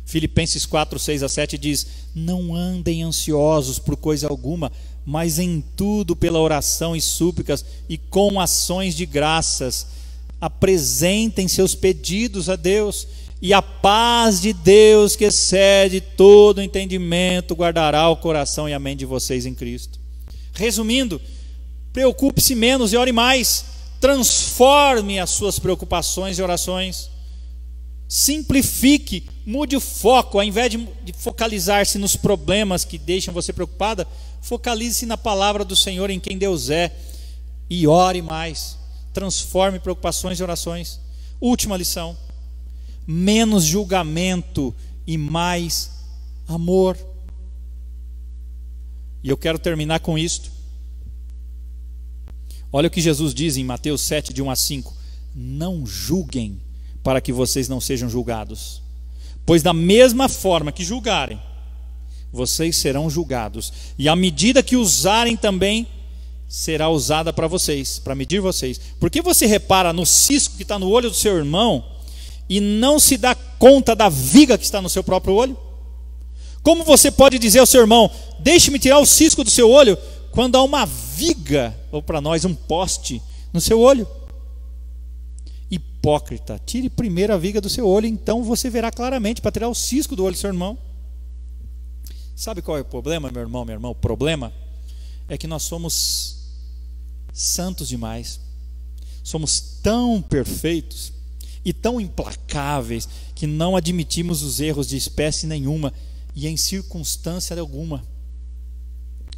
Filipenses 4, 6-7 diz: não andem ansiosos por coisa alguma, mas em tudo pela oração e súplicas e com ações de graças apresentem seus pedidos a Deus, e a paz de Deus, que excede todo entendimento, guardará o coração e a mente de vocês em Cristo. Resumindo, preocupe-se menos e ore mais. Transforme as suas preocupações e orações. Simplifique, mude o foco. Ao invés de focalizar-se nos problemas que deixam você preocupada, focalize-se na palavra do Senhor, em quem Deus é, e ore mais. Transforme preocupações e orações. Última lição: menos julgamento e mais amor. E eu quero terminar com isto. Olha o que Jesus diz em Mateus 7, de 1-5: não julguem, para que vocês não sejam julgados, pois da mesma forma que julgarem, vocês serão julgados, e a medida que usarem também será usada para vocês, para medir vocês. Por que você repara no cisco que está no olho do seu irmão e não se dá conta da viga que está no seu próprio olho? Como você pode dizer ao seu irmão: deixe-me tirar o cisco do seu olho, quando há uma viga, ou para nós um poste, no seu olho? Hipócrita, tire primeiro a viga do seu olho, então você verá claramente para tirar o cisco do olho do seu irmão. Sabe qual é o problema, meu irmão, minha irmã? O problema é que nós somos santos demais, somos tão perfeitos e tão implacáveis que não admitimos os erros de espécie nenhuma e em circunstância alguma.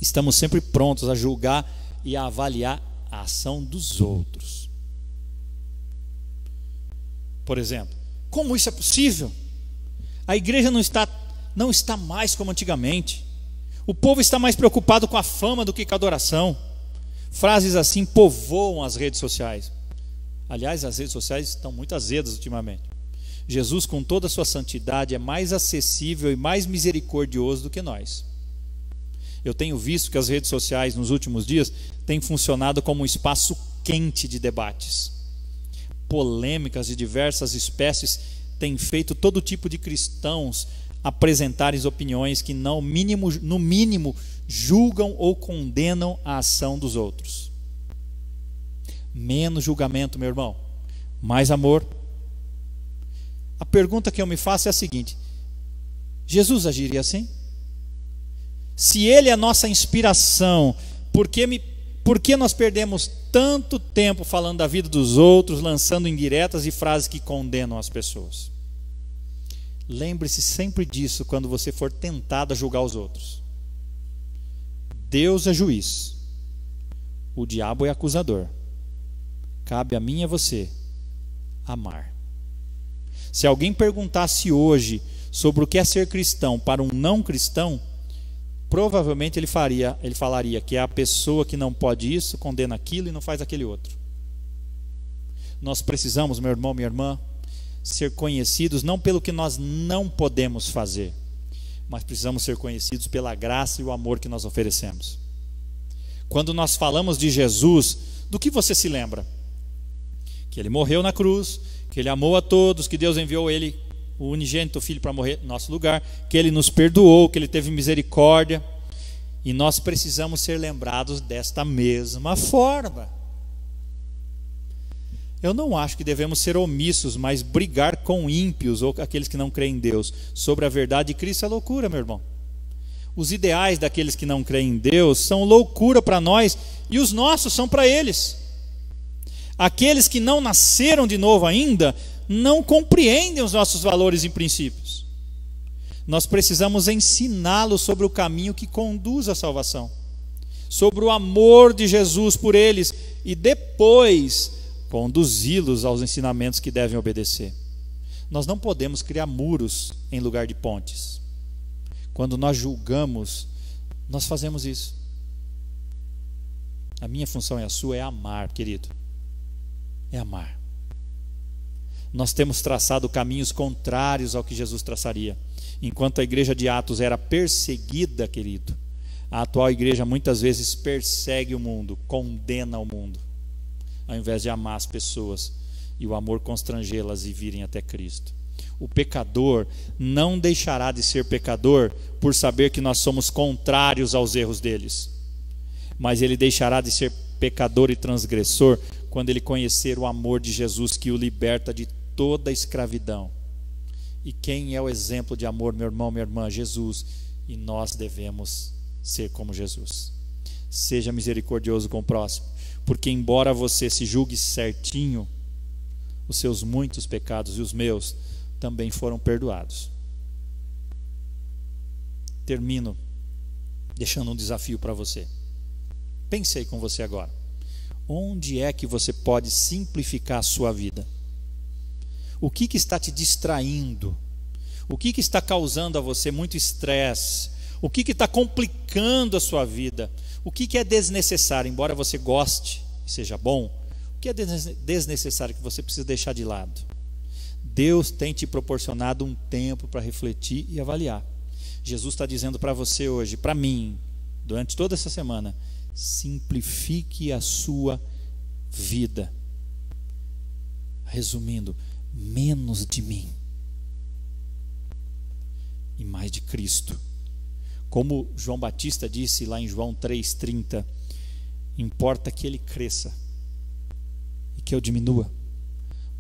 Estamos sempre prontos a julgar e a avaliar a ação dos outros. Por exemplo, como isso é possível? A igreja não está mais como antigamente. O povo está mais preocupado com a fama do que com a adoração. Frases assim povoam as redes sociais. Aliás, as redes sociais estão muito azedas ultimamente. Jesus, com toda a sua santidade, é mais acessível e mais misericordioso do que nós. Eu tenho visto que as redes sociais nos últimos dias têm funcionado como um espaço quente de debates. Polêmicas de diversas espécies têm feito todo tipo de cristãos apresentarem opiniões que no mínimo julgam ou condenam a ação dos outros. Menos julgamento, meu irmão, mais amor. A pergunta que eu me faço é a seguinte: Jesus agiria assim? Se Ele é a nossa inspiração, por que nós perdemos tanto tempo falando da vida dos outros, lançando indiretas e frases que condenam as pessoas? Lembre-se sempre disso quando você for tentado a julgar os outros. Deus é juiz, o diabo é acusador. Cabe a mim e a você amar. Se alguém perguntasse hoje sobre o que é ser cristão para um não cristão, provavelmente ele falaria que é a pessoa que não pode isso, condena aquilo e não faz aquele outro. Nós precisamos, meu irmão, minha irmã, ser conhecidos não pelo que nós não podemos fazer, mas precisamos ser conhecidos pela graça e o amor que nós oferecemos. Quando nós falamos de Jesus, do que você se lembra? Que Ele morreu na cruz, que Ele amou a todos, que Deus enviou Ele, o unigênito Filho, para morrer no nosso lugar, que Ele nos perdoou, que Ele teve misericórdia. E nós precisamos ser lembrados desta mesma forma. Eu não acho que devemos ser omissos, mas brigar com ímpios ou aqueles que não creem em Deus sobre a verdade de Cristo é loucura, meu irmão. Os ideais daqueles que não creem em Deus são loucura para nós e os nossos são para eles. Aqueles que não nasceram de novo ainda não compreendem os nossos valores e princípios. Nós precisamos ensiná-los sobre o caminho que conduz à salvação, sobre o amor de Jesus por eles e depois conduzi-los aos ensinamentos que devem obedecer. Nós não podemos criar muros em lugar de pontes. Quando nós julgamos, nós fazemos isso. A minha função e a sua é amar, querido. É amar. Nós temos traçado caminhos contrários ao que Jesus traçaria. Enquanto a igreja de Atos era perseguida, querido, a atual igreja muitas vezes persegue o mundo, condena o mundo, ao invés de amar as pessoas e o amor constrangê-las e virem até Cristo. O pecador não deixará de ser pecador por saber que nós somos contrários aos erros deles, mas ele deixará de ser pecador e transgressor quando ele conhecer o amor de Jesus, que o liberta de toda a escravidão. E quem é o exemplo de amor, meu irmão, minha irmã? Jesus. E nós devemos ser como Jesus. Seja misericordioso com o próximo, porque embora você se julgue certinho, os seus muitos pecados e os meus também foram perdoados. Termino deixando um desafio para você. Pense aí com você agora. Onde é que você pode simplificar a sua vida? O que está te distraindo? O que está causando a você muito estresse? O que está complicando a sua vida? O que é desnecessário, embora você goste e seja bom? O que é desnecessário que você precisa deixar de lado? Deus tem te proporcionado um tempo para refletir e avaliar. Jesus está dizendo para você hoje, para mim, durante toda essa semana: simplifique a sua vida. Resumindo, menos de mim e mais de Cristo. Como João Batista disse lá em João 3,30, importa que ele cresça e que eu diminua.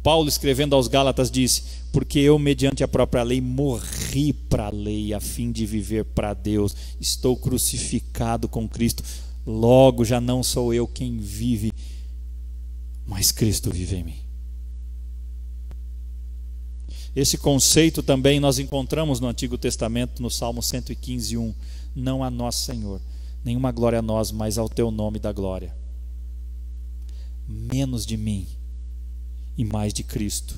Paulo, escrevendo aos Gálatas, disse: porque eu, mediante a própria lei, morri para a lei, a fim de viver para Deus. Estou crucificado com Cristo. Logo já não sou eu quem vive, mas Cristo vive em mim. Esse conceito também nós encontramos no Antigo Testamento, no Salmo 115:1. Não a nós, Senhor, nenhuma glória a nós, mas ao teu nome da glória. Menos de mim e mais de Cristo.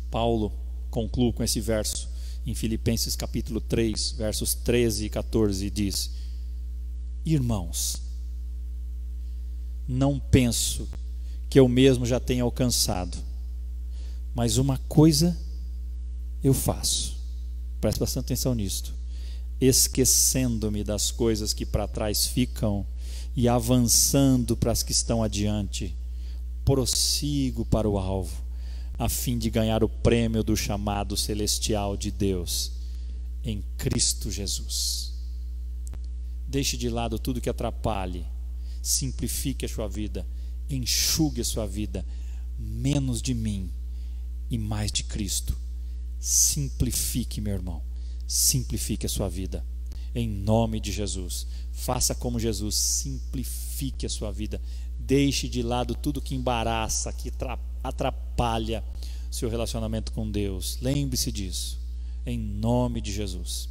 Paulo conclui com esse verso em Filipenses capítulo 3, versos 13 e 14, e diz: irmãos, não penso que eu mesmo já tenha alcançado, mas uma coisa eu faço. Preste bastante atenção nisto. Esquecendo-me das coisas que para trás ficam e avançando para as que estão adiante, prossigo para o alvo, a fim de ganhar o prêmio do chamado celestial de Deus em Cristo Jesus. Deixe de lado tudo que atrapalhe, simplifique a sua vida, enxugue a sua vida. Menos de mim e mais de Cristo. Simplifique, meu irmão, simplifique a sua vida, em nome de Jesus. Faça como Jesus, simplifique a sua vida. Deixe de lado tudo que embaraça, que atrapalha seu relacionamento com Deus. Lembre-se disso, em nome de Jesus.